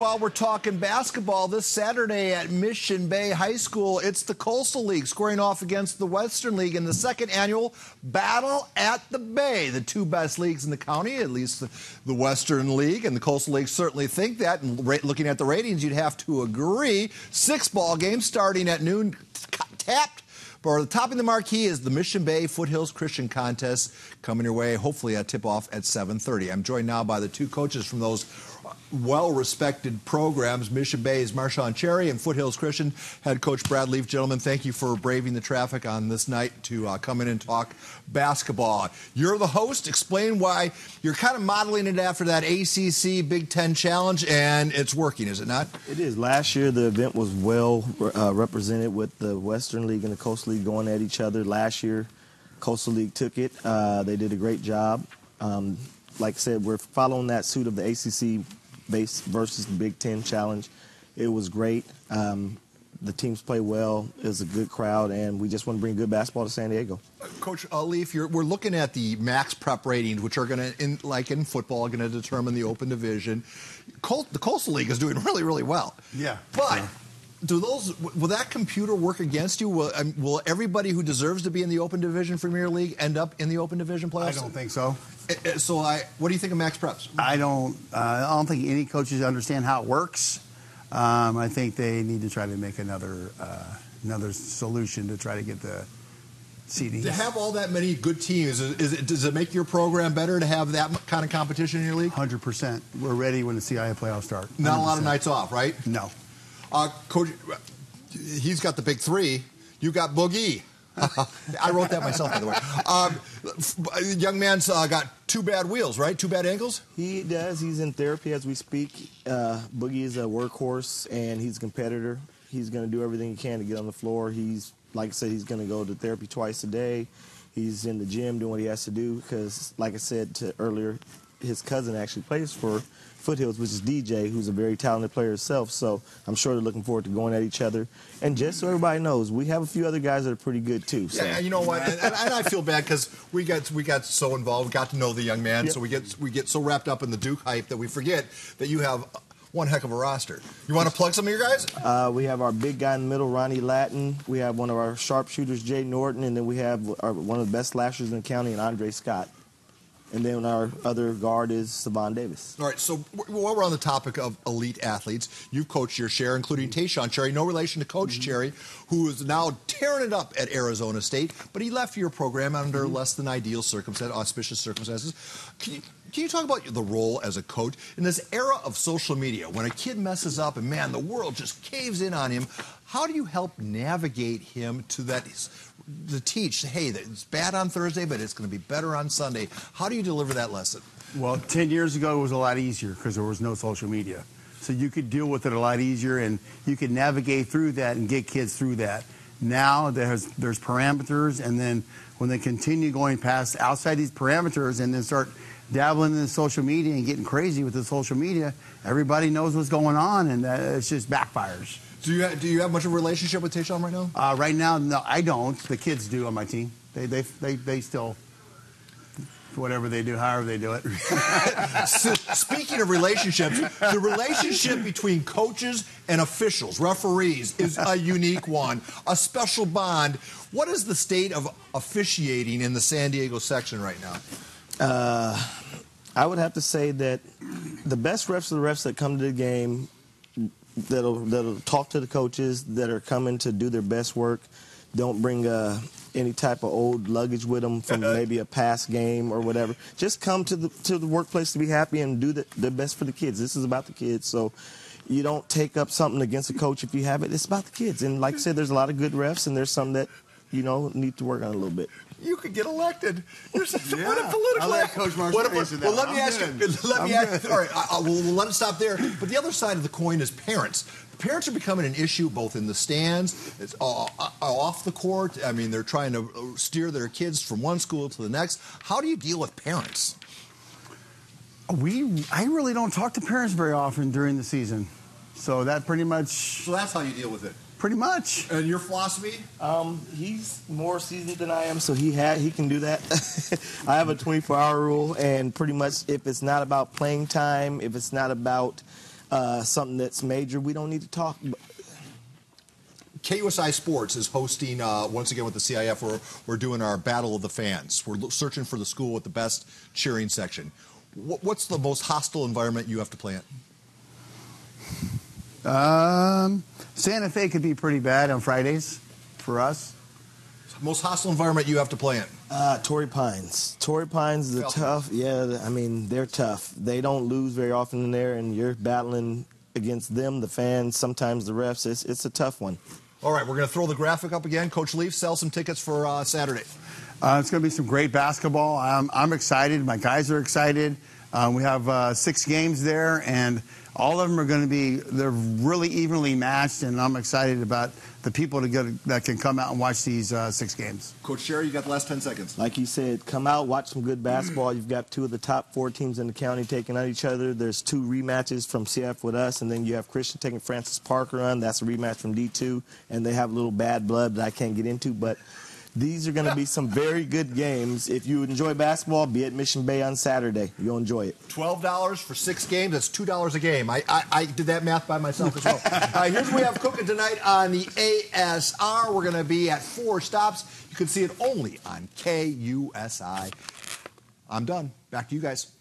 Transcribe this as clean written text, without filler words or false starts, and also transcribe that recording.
While we're talking basketball, this Saturday at Mission Bay High School, it's the Coastal League squaring off against the Western League in the second annual Battle at the Bay. The two best leagues in the county, at least the Western League and the Coastal League certainly think that. And looking at the ratings, you'd have to agree. 6 ball games starting at noon, tapped. For the top of the marquee is the Mission Bay Foothills Christian Contest coming your way, hopefully a tip-off at 7:30. I'm joined now by the two coaches from those well-respected programs. Mission Bay's Marshawn Cherry and Foothills Christian head coach Brad Leaf. Gentlemen, thank you for braving the traffic on this night to come in and talk basketball. You're the host. Explain why you're kind of modeling it after that ACC Big Ten Challenge, and it's working, is it not? It is. Last year, the event was well represented with the Western League and the Coastal League going at each other. Last year, Coastal League took it. They did a great job. Like I said, we're following that suit of the ACC base versus the Big Ten Challenge. It was great. The teams play well. It was a good crowd, and we just want to bring good basketball to San Diego. Coach Leaf, we're looking at the max prep ratings, which are going to, like in football, are going to determine the open division. The Coastal League is doing really, really well. Yeah. But will that computer work against you? Will everybody who deserves to be in the Open Division Premier League end up in the Open Division playoffs? I don't think so. So what do you think of max preps? I don't think any coaches understand how it works. I think they need to try to make another solution to try to get the seeding. To have all that many good teams, does it make your program better to have that kind of competition in your league? 100%. We're ready when the CIA playoffs start. 100%. Not a lot of nights off, right? No. Coach, he's got the big three. You got Boogie. I wrote that myself, by the way. Young man's got 2 bad wheels, right? 2 bad ankles? He does. He's in therapy as we speak. Boogie is a workhorse, and he's a competitor. He's going to do everything he can to get on the floor. He's, like I said, he's going to go to therapy twice a day. He's in the gym doing what he has to do because, like I said earlier, his cousin actually plays for Foothills, which is DJ, who's a very talented player himself. So I'm sure they're looking forward to going at each other. And just so everybody knows, we have a few other guys that are pretty good too. So. Yeah, you know what? And I feel bad because we got so involved, got to know the young man, yep. So we get so wrapped up in the Duke hype that we forget that you have one heck of a roster. You want to plug some of your guys? We have our big guy in the middle, Ronnie Lattin. We have one of our sharpshooters, Jay Norton, and then we have one of the best slashers in the county, and Andre Scott. And then our other guard is Savon Davis. All right, so while we're on the topic of elite athletes, you've coached your share, including Tayshawn Cherry, no relation to Coach Cherry, who is now tearing it up at Arizona State, but he left your program under less than ideal circumstances, auspicious circumstances. Can you talk about the role as a coach in this era of social media, when a kid messes up and, man, the world just caves in on him? How do you help navigate him to that, to teach, hey, it's bad on Thursday, but it's going to be better on Sunday? How do you deliver that lesson? Well, 10 years ago, it was a lot easier because there was no social media. So you could deal with it a lot easier, and you could navigate through that and get kids through that. Now there's parameters, and then when they continue going past outside these parameters and then start dabbling in the social media and getting crazy with the social media, everybody knows what's going on, and it's just backfires. Do you have much of a relationship with Tayshawn right now? Right now, no, I don't. The kids do on my team. They still, whatever they do, however they do it. Speaking of relationships, the relationship between coaches and officials, referees, is a unique one, a special bond. What is the state of officiating in the San Diego section right now? I would have to say that the best refs are the refs that come to the game, that'll talk to the coaches, that are coming to do their best work, don't bring any type of old luggage with them from maybe a past game or whatever. Just come to the workplace to be happy and do the best for the kids. This is about the kids, so you don't take up something against a coach if you have it. It's about the kids. And like I said, there's a lot of good refs, and there's some that, need to work on a little bit. You could get elected. What a political. I like Coach Marshall. Well, let me ask you. All right, we'll let it stop there. But the other side of the coin is parents. Parents are becoming an issue both in the stands, it's off the court. I mean, they're trying to steer their kids from one school to the next. How do you deal with parents? I really don't talk to parents very often during the season, so that pretty much. So that's how you deal with it. Pretty much. And your philosophy? He's more seasoned than I am, so he can do that. I have a 24-hour rule, and pretty much if it's not about playing time, if it's not about something that's major, we don't need to talk. KUSI Sports is hosting, once again with the CIF, we're doing our Battle of the Fans. We're searching for the school with the best cheering section. What's the most hostile environment you have to play in? Santa Fe could be pretty bad on Fridays for us. Most hostile environment you have to play in? Torrey Pines. Torrey Pines is tough. Yeah, I mean, they're tough. They don't lose very often in there, and you're battling against them, the fans, sometimes the refs. It's a tough one. All right, we're going to throw the graphic up again. Coach Leaf, sell some tickets for Saturday. It's going to be some great basketball. I'm excited. My guys are excited. We have 6 games there, and all of them are going to be, they're really evenly matched, and I'm excited about the people that can come out and watch these 6 games. Coach Sherry, you got the last 10 seconds. Like you said, come out, watch some good basketball. You've got 2 of the top 4 teams in the county taking on each other. There's 2 rematches from CF with us, and then you have Christian taking Francis Parker on. That's a rematch from D2, and they have a little bad blood that I can't get into, but these are going to be some very good games. If you enjoy basketball, be at Mission Bay on Saturday. You'll enjoy it. $12 for 6 games. That's $2 a game. I did that math by myself as well. Here's what we have cooking tonight on the ASR. We're going to be at 4 stops. You can see it only on KUSI. I'm done. Back to you guys.